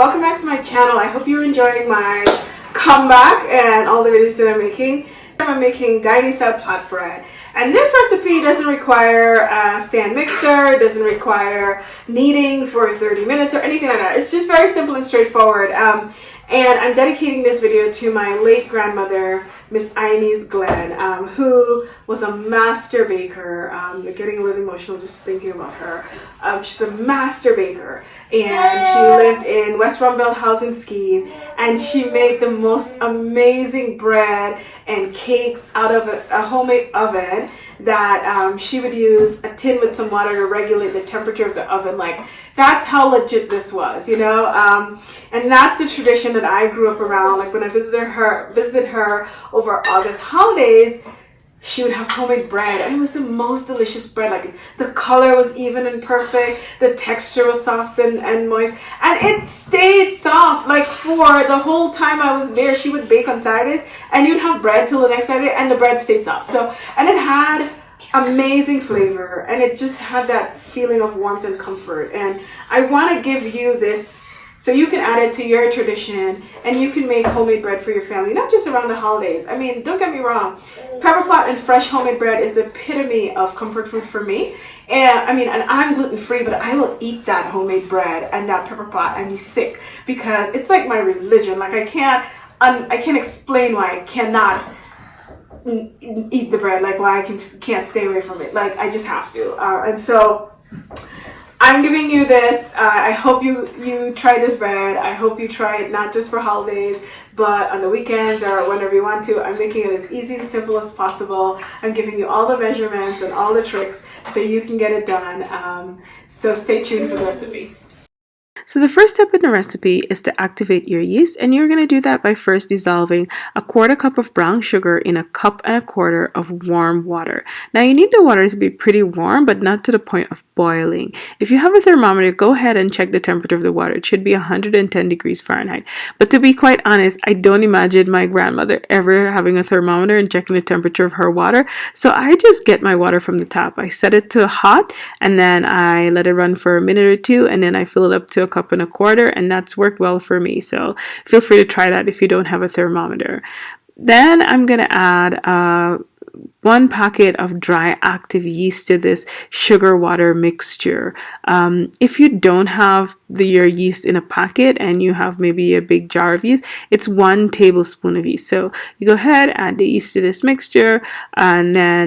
welcome back to my channel. I hope you're enjoying my comeback and all the videos that I'm making. I'm making Guyanese Style plait bread, and this recipe doesn't require a stand mixer. It doesn't require kneading for 30 minutes or anything like that. It's just very simple and straightforward. And I'm dedicating this video to my late grandmother, Miss Guyanese Glenn, who was a master baker. Getting a little emotional just thinking about her. She's a master baker, and she lived in West Rumville Housing Scheme, and she made the most amazing bread and cakes out of a homemade oven that she would use a tin with some water to regulate the temperature of the oven. Like, that's how legit this was, you know. And that's the tradition that I grew up around. Like, when I visited her over August holidays, she would have homemade bread, and it was the most delicious bread. Like, the color was even and perfect, the texture was soft and moist, and it stayed soft like for the whole time I was there. She would bake on Saturdays, and you'd have bread till the next Saturday, and the bread stayed soft. So, and it had amazing flavor, and it just had that feeling of warmth and comfort. And I want to give you this so you can add it to your tradition, and you can make homemade bread for your family, not just around the holidays. I mean, don't get me wrong, Pepperpot and fresh homemade bread is the epitome of comfort food for me. And I mean, and I'm gluten-free, but I will eat that homemade bread and that Pepperpot and be sick, because it's like my religion. Like, I can't explain why I cannot eat the bread, like why I can't stay away from it. Like, I just have to. And so I'm giving you this. I hope you try this bread. I hope you try it not just for holidays, but on the weekends or whenever you want to. I'm making it as easy and simple as possible. I'm giving you all the measurements and all the tricks so you can get it done. So stay tuned for the recipe. So the first step in the recipe is to activate your yeast, and you're going to do that by first dissolving a 1/4 cup of brown sugar in a 1 1/4 cup of warm water. Now, you need the water to be pretty warm, but not to the point of boiling. If you have a thermometer, go ahead and check the temperature of the water. It should be 110 degrees Fahrenheit. But to be quite honest, I don't imagine my grandmother ever having a thermometer and checking the temperature of her water. So I just get my water from the tap. I set it to hot, and then I let it run for a minute or two, and then I fill it up to a 1 1/4 cup, and that's worked well for me. So feel free to try that if you don't have a thermometer. Then I'm going to add 1 packet of dry active yeast to this sugar water mixture. If you don't have your yeast in a packet and you have maybe a big jar of yeast, it's 1 tablespoon of yeast. So you go ahead, add the yeast to this mixture, and then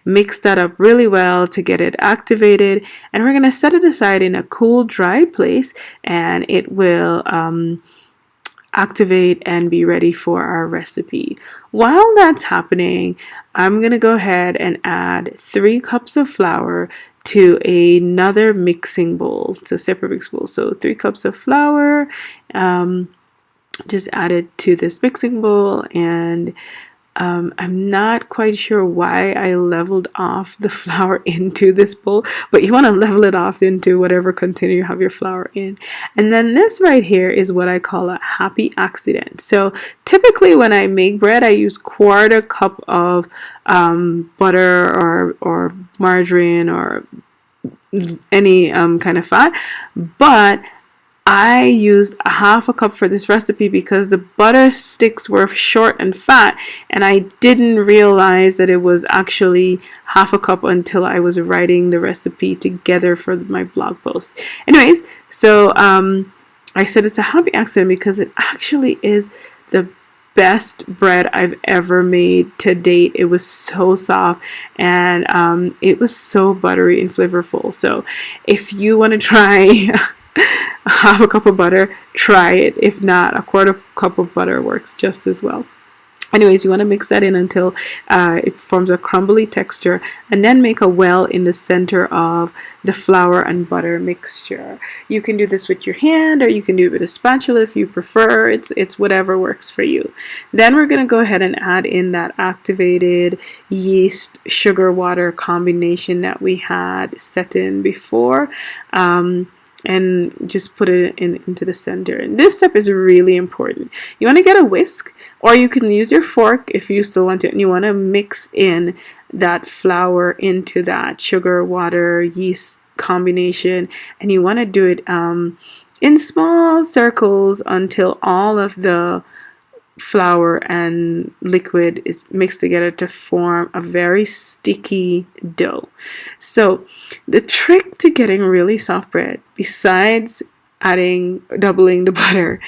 mix that up really well to get it activated. And we're going to set it aside in a cool, dry place, and it will activate and be ready for our recipe. While that's happening, I'm going to go ahead and add 3 cups of flour to another mixing bowl, to separate mixing bowl. So 3 cups of flour, just add it to this mixing bowl, and I'm not quite sure why I leveled off the flour into this bowl, but you want to level it off into whatever container you have your flour in. And then this right here is what I call a happy accident. So typically when I make bread, I use 1/4 cup of butter or margarine or any kind of fat, but I used 1/2 cup for this recipe because the butter sticks were short and fat, and I didn't realize that it was actually 1/2 cup until I was writing the recipe together for my blog post. Anyways, so I said it's a happy accident because it actually is the best bread I've ever made to date. It was so soft, and it was so buttery and flavorful. So if you want to try 1/2 cup of butter, try it. If not, 1/4 cup of butter works just as well. Anyways, you want to mix that in until it forms a crumbly texture, and then make a well in the center of the flour and butter mixture. You can do this with your hand, or you can do it with a spatula if you prefer. It's whatever works for you. Then we're going to go ahead and add in that activated yeast sugar water combination that we had set in before. And just put it into the center. And this step is really important. You want to get a whisk, or you can use your fork if you still want to, and you want to mix in that flour into that sugar, water, yeast combination, and you want to do it in small circles until all of the flour and liquid is mixed together to form a very sticky dough. So the trick to getting really soft bread, besides doubling the butter,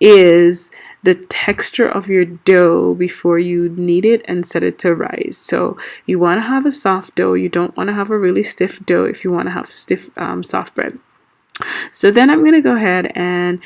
is the texture of your dough before you knead it and set it to rise. So you want to have a soft dough. You don't want to have a really stiff dough if you want to have stiff soft bread. So then I'm going to go ahead and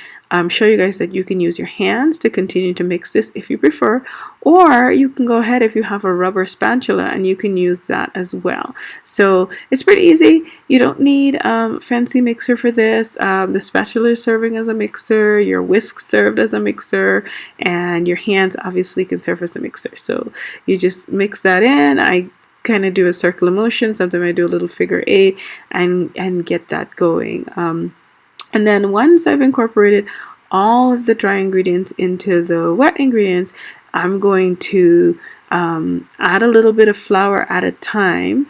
show you guys that you can use your hands to continue to mix this if you prefer, or you can go ahead if you have a rubber spatula and you can use that as well. So it's pretty easy. You don't need fancy mixer for this. The spatula is serving as a mixer, your whisk served as a mixer, and your hands obviously can serve as a mixer. So you just mix that in. I kind of do a circular motion. Sometimes I do a little figure 8 and get that going. And then once I've incorporated all of the dry ingredients into the wet ingredients, I'm going to add a little bit of flour at a time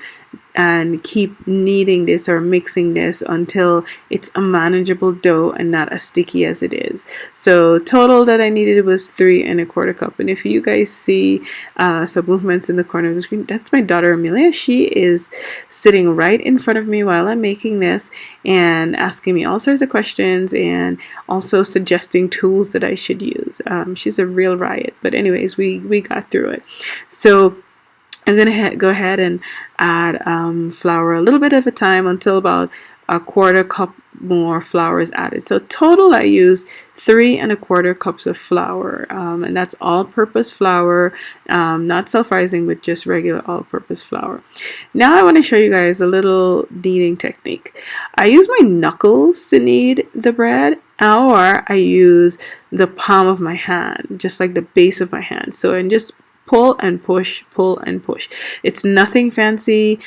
and keep kneading this or mixing this until it's a manageable dough and not as sticky as it is. So total that I needed was 3 1/4 cup. And if you guys see some movements in the corner of the screen, that's my daughter Amelia. She is sitting right in front of me while I'm making this and asking me all sorts of questions and also suggesting tools that I should use. She's a real riot, but anyways, we got through it. So I'm going to go ahead and add flour a little bit at a time until about 1/4 cup more flour is added. So total I use 3 1/4 cups of flour, and that's all-purpose flour, not self-rising, but just regular all-purpose flour. Now I want to show you guys a little kneading technique. I use my knuckles to knead the bread, or I use the palm of my hand, just like the base of my hand. So and just pull and push, pull and push. It's nothing fancy.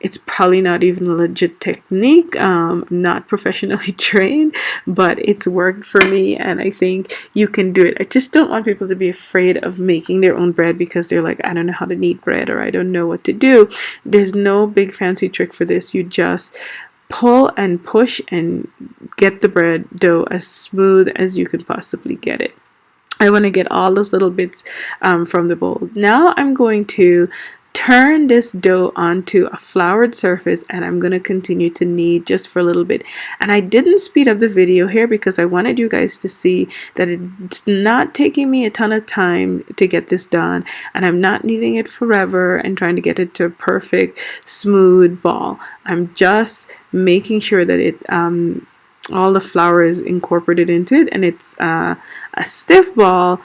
It's probably not even a legit technique. I'm not professionally trained, but it's worked for me, and I think you can do it. I just don't want people to be afraid of making their own bread because they're like, I don't know how to knead bread, or I don't know what to do. There's no big fancy trick for this. You just pull and push and get the bread dough as smooth as you can possibly get it. I want to get all those little bits from the bowl. Now I'm going to turn this dough onto a floured surface, and I'm going to continue to knead just for a little bit. And I didn't speed up the video here because I wanted you guys to see that it's not taking me a ton of time to get this done, and I'm not kneading it forever and trying to get it to a perfect smooth ball. I'm just making sure that it all the flour is incorporated into it, and it's a stiff ball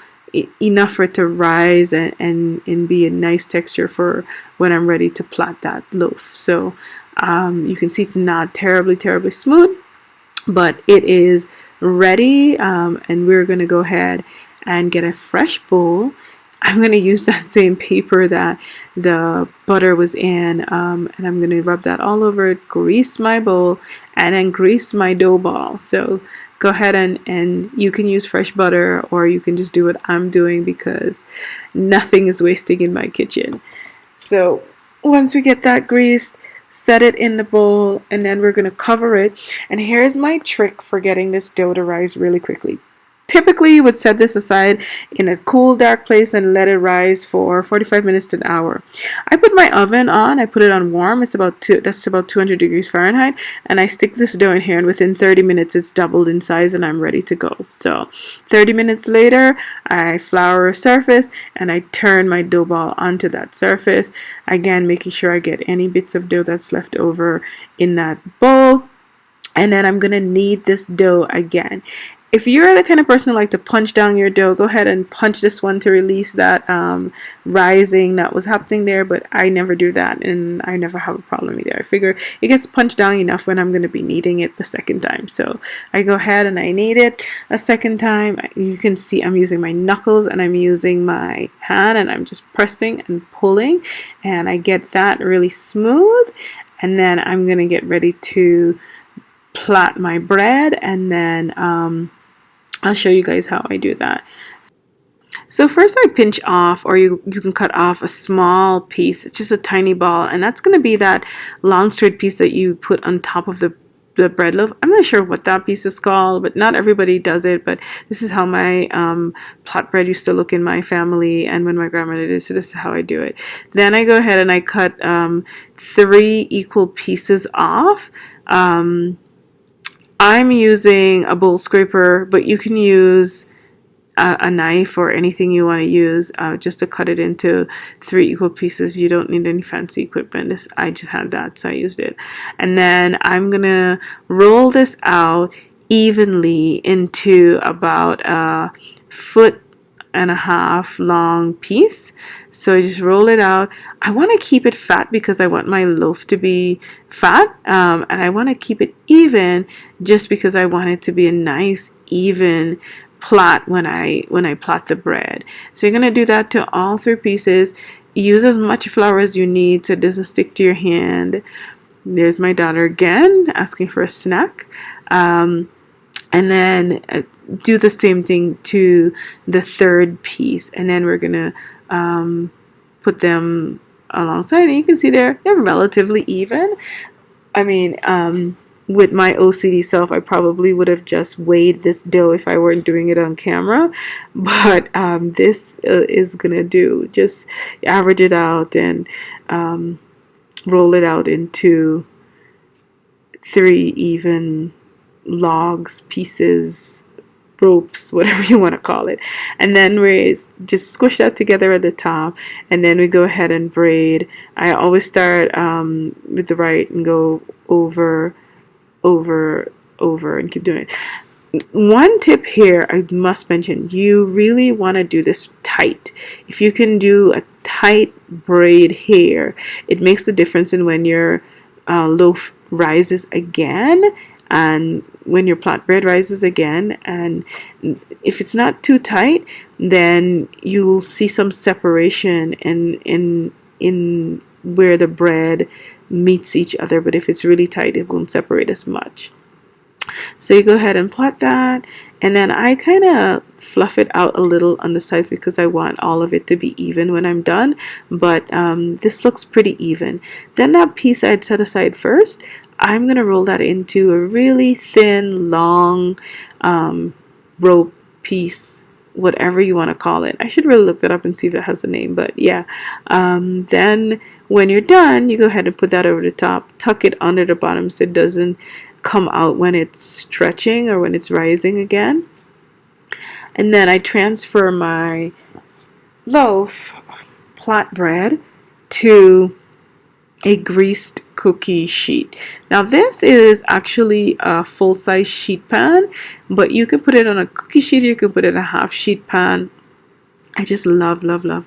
enough for it to rise and be a nice texture for when I'm ready to plait that loaf. So you can see it's not terribly smooth, but it is ready, and we're going to go ahead and get a fresh bowl. I'm going to use that same paper that the butter was in, and I'm going to rub that all over it, grease my bowl, and then grease my dough ball. So go ahead and you can use fresh butter, or you can just do what I'm doing because nothing is wasting in my kitchen. So once we get that greased, set it in the bowl, and then we're going to cover it. And here's my trick for getting this dough to rise really quickly. Typically, you would set this aside in a cool, dark place and let it rise for 45 minutes to an hour. I put my oven on. I put it on warm. That's about 200 degrees Fahrenheit. And I stick this dough in here, and within 30 minutes, it's doubled in size, and I'm ready to go. So 30 minutes later, I flour a surface, and I turn my dough ball onto that surface. Again, making sure I get any bits of dough that's left over in that bowl. And then I'm going to knead this dough again. If you're the kind of person who like to punch down your dough, go ahead and punch this one to release that rising that was happening there, but I never do that, and I never have a problem either. I figure it gets punched down enough when I'm going to be kneading it the second time. So I go ahead and I knead it a second time. You can see I'm using my knuckles and I'm using my hand, and I'm just pressing and pulling, and I get that really smooth. And then I'm going to get ready to plait my bread, and then I'll show you guys how I do that. So first I pinch off, or you can cut off a small piece. It's just a tiny ball, and that's going to be that long straight piece that you put on top of the bread loaf. I'm not sure what that piece is called, but not everybody does it. But this is how my plait bread used to look in my family, and when my grandma did it. So this is how I do it. Then I go ahead and I cut 3 equal pieces off. I'm using a bowl scraper, but you can use a knife or anything you want to use just to cut it into 3 equal pieces. You don't need any fancy equipment. I just had that, so I used it. And then I'm gonna roll this out evenly into about a 1.5 foot long piece. So I just roll it out. I want to keep it fat because I want my loaf to be fat, and I want to keep it even just because I want it to be a nice even plait when I plait the bread. So you're going to do that to all 3 pieces. Use as much flour as you need so it doesn't stick to your hand. There's my daughter again asking for a snack. And then do the same thing to the 3rd piece, and then we're gonna put them alongside, and you can see they're relatively even. I mean, with my OCD self, I probably would have just weighed this dough if I weren't doing it on camera, but this is gonna do. Just average it out and roll it out into 3 even logs, pieces, ropes, whatever you want to call it. And then we just squish that together at the top, and then we go ahead and braid. I always start with the right and go over, and keep doing it. One tip here I must mention, you really want to do this tight. If you can do a tight braid here, it makes the difference in when your loaf rises again and when your plait bread rises again. And if it's not too tight, then you'll see some separation in where the bread meets each other, but if it's really tight, it won't separate as much. So you go ahead and plait that, and then I kind of fluff it out a little on the sides because I want all of it to be even when I'm done, but this looks pretty even. Then that piece I'd set aside first, I'm going to roll that into a really thin, long rope piece, whatever you want to call it. I should really look that up and see if it has a name, but yeah. Then when you're done, you go ahead and put that over the top, tuck it under the bottom so it doesn't come out when it's stretching or when it's rising again. And then I transfer my loaf plait bread to a greased cookie sheet. Now this is actually a full-size sheet pan, but you can put it on a cookie sheet, you can put it in a half sheet pan. I just love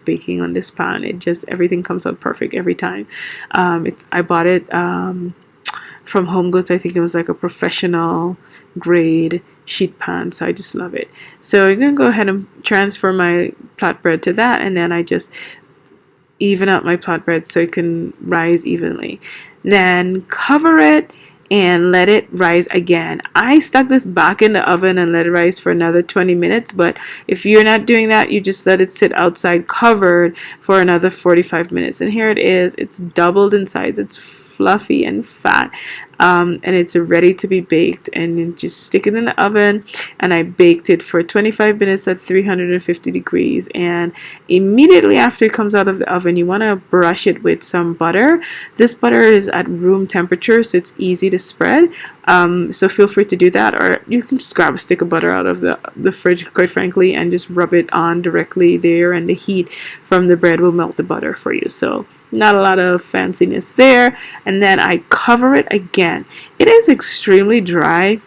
baking on this pan. It just, everything comes out perfect every time. I bought it from Home Goods. I think it was like a professional grade sheet pan, so I just love it. So I'm gonna go ahead and transfer my plait bread to that, and then I just even out my plait bread so it can rise evenly. Then cover it and let it rise again. I stuck this back in the oven and let it rise for another 20 minutes, but if you're not doing that, you just let it sit outside covered for another 45 minutes. And here it is. It's doubled in size. It's fluffy and fat, and it's ready to be baked. And you just stick it in the oven, and I baked it for 25 minutes at 350 degrees. And immediately after it comes out of the oven, you want to brush it with some butter. This butter is at room temperature, so it's easy to spread. So feel free to do that, or you can just grab a stick of butter out of the fridge, quite frankly, and just rub it on directly there, and the heat from the bread will melt the butter for you. So not a lot of fanciness there. And then I cover it again. It is extremely dry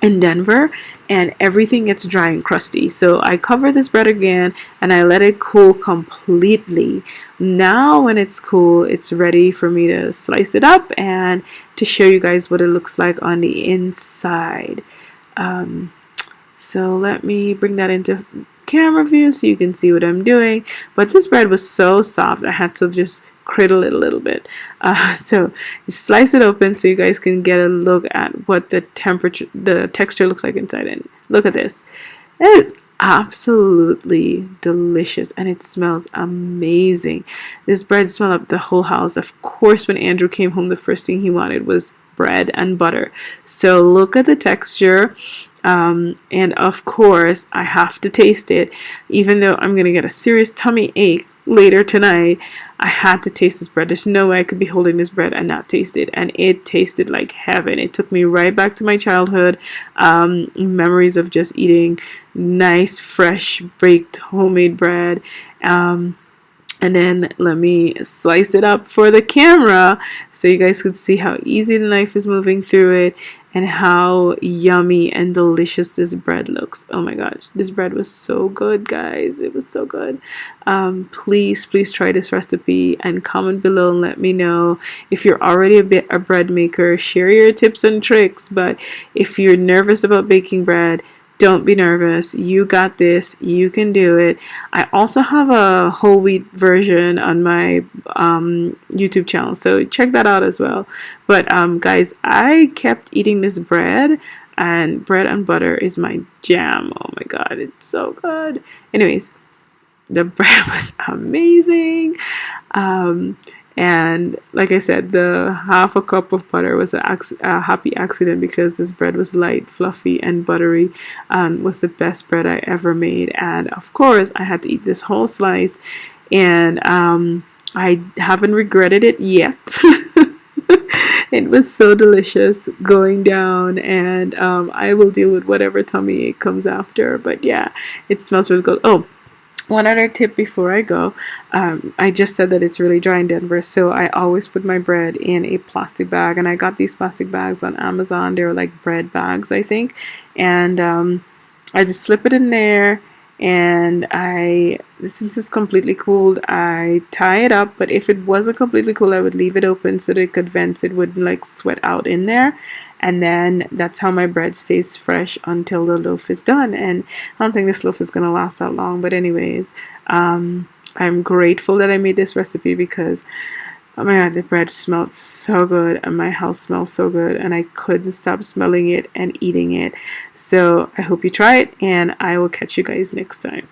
in Denver, and everything gets dry and crusty. So I cover this bread again, and I let it cool completely. Now when it's cool, it's ready for me to slice it up and to show you guys what it looks like on the inside. So let me bring that into camera view so you can see what I'm doing. But this bread was so soft, I had to just cradle it a little bit. So slice it open so you guys can get a look at what the texture looks like inside. And look at this. It is absolutely delicious, and it smells amazing. This bread smelled up the whole house. Of course, when Andrew came home, the first thing he wanted was bread and butter. So look at the texture. And of course, I have to taste it. Even though I'm going to get a serious tummy ache later tonight, I had to taste this bread. There's no way I could be holding this bread and not taste it. And it tasted like heaven. It took me right back to my childhood, memories of just eating nice, fresh, baked, homemade bread. And then let me slice it up for the camera so you guys could see how easy the knife is moving through it and how yummy and delicious this bread looks. Oh my gosh, this bread was so good, guys. It was so good. Please try this recipe and comment below and let me know. If you're already a bread maker, share your tips and tricks. But if you're nervous about baking bread, don't be nervous. You got this. You can do it. I also have a whole wheat version on my YouTube channel, so check that out as well. But guys, I kept eating this bread, and bread and butter is my jam. Oh my god, it's so good. Anyways, the bread was amazing. And like I said, the half a cup of butter was a happy accident because this bread was light, fluffy, and buttery, and was the best bread I ever made. And of course, I had to eat this whole slice, and I haven't regretted it yet. It was so delicious going down, and I will deal with whatever tummy ache comes after. But yeah, it smells really good. Oh, one other tip before I go, I just said that it's really dry in Denver, so I always put my bread in a plastic bag, and I got these plastic bags on Amazon. They're like bread bags, I think, and I just slip it in there, and since it's completely cooled, I tie it up. But if it wasn't completely cool, I would leave it open so that it could vent, so it wouldn't like sweat out in there. And then that's how my bread stays fresh until the loaf is done. And I don't think this loaf is going to last that long. But anyways, I'm grateful that I made this recipe because, oh my god, the bread smelled so good and my house smells so good. And I couldn't stop smelling it and eating it. So I hope you try it, and I will catch you guys next time.